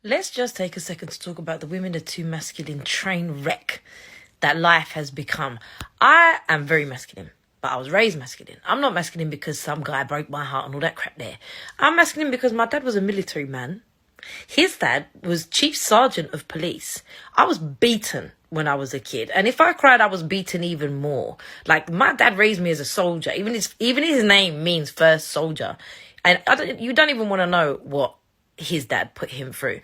Let's just take a second to talk about the women are too masculine train wreck that life has become. I am very masculine, but I was raised masculine. I'm not masculine because some guy broke my heart and all that crap there. I'm masculine because my dad was a military man. His dad was chief sergeant of police. I was beaten when I was a kid. And if I cried, I was beaten even more. Like, my dad raised me as a soldier. Even his name means first soldier. And you don't even want to know what his dad put him through.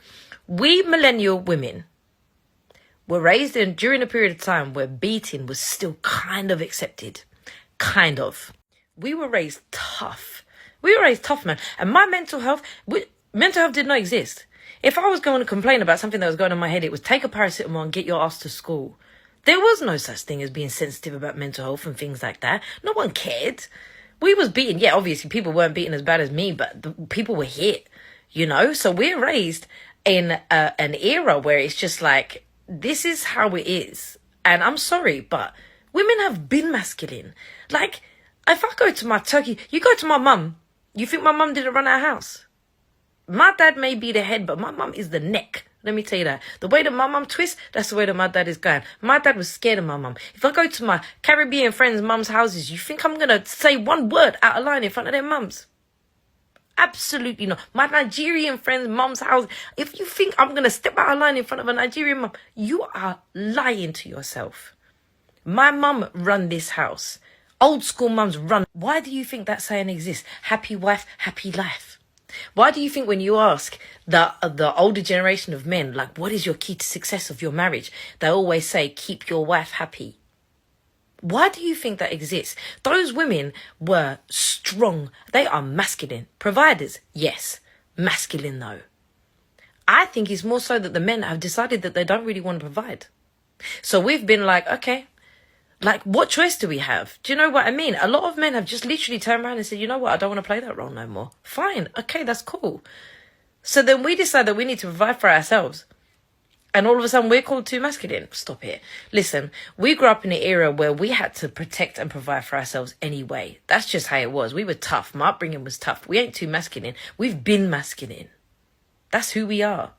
We millennial women were raised during a period of time where beating was still kind of accepted. Kind of. We were raised tough. Man. And my mental health did not exist. If I was going to complain about something that was going on in my head, it was take a paracetamol and get your ass to school. There was no such thing as being sensitive about mental health and things like that. No one cared. We was beaten. Yeah, obviously people weren't beaten as bad as me, but people were hit, So we're raised in an era where it's just like, this is how it is. And I'm sorry, but women have been masculine. Like, if I go to my Turkey, you go to my mum, you think my mum didn't run our house? My dad may be the head, but my mum is the neck. Let me tell you that. The way that my mum twists, that's the way that my dad is going. My dad was scared of my mum. If I go to my Caribbean friends' mums' houses, you think I'm going to say one word out of line in front of their mums? Absolutely not. My Nigerian friends' mum's house, if you think I'm going to step out of line in front of a Nigerian mum, you are lying to yourself. My mum run this house. Old school mums run. Why do you think that saying exists? Happy wife, happy life. Why do you think when you ask the older generation of men, like, what is your key to success of your marriage? They always say, keep your wife happy. Why do you think that exists? Those women were strong. They are masculine. Providers, yes. Masculine, though. I think it's more so that the men have decided that they don't really want to provide. So we've been like, okay, like, what choice do we have? Do you know what I mean? A lot of men have just literally turned around and said, you know what, I don't want to play that role no more. Fine, okay, that's cool. So then we decide that we need to provide for ourselves. And all of a sudden we're called too masculine. Stop it. Listen, we grew up in an era where we had to protect and provide for ourselves anyway. That's just how it was. We were tough. My upbringing was tough. We ain't too masculine. We've been masculine. That's who we are.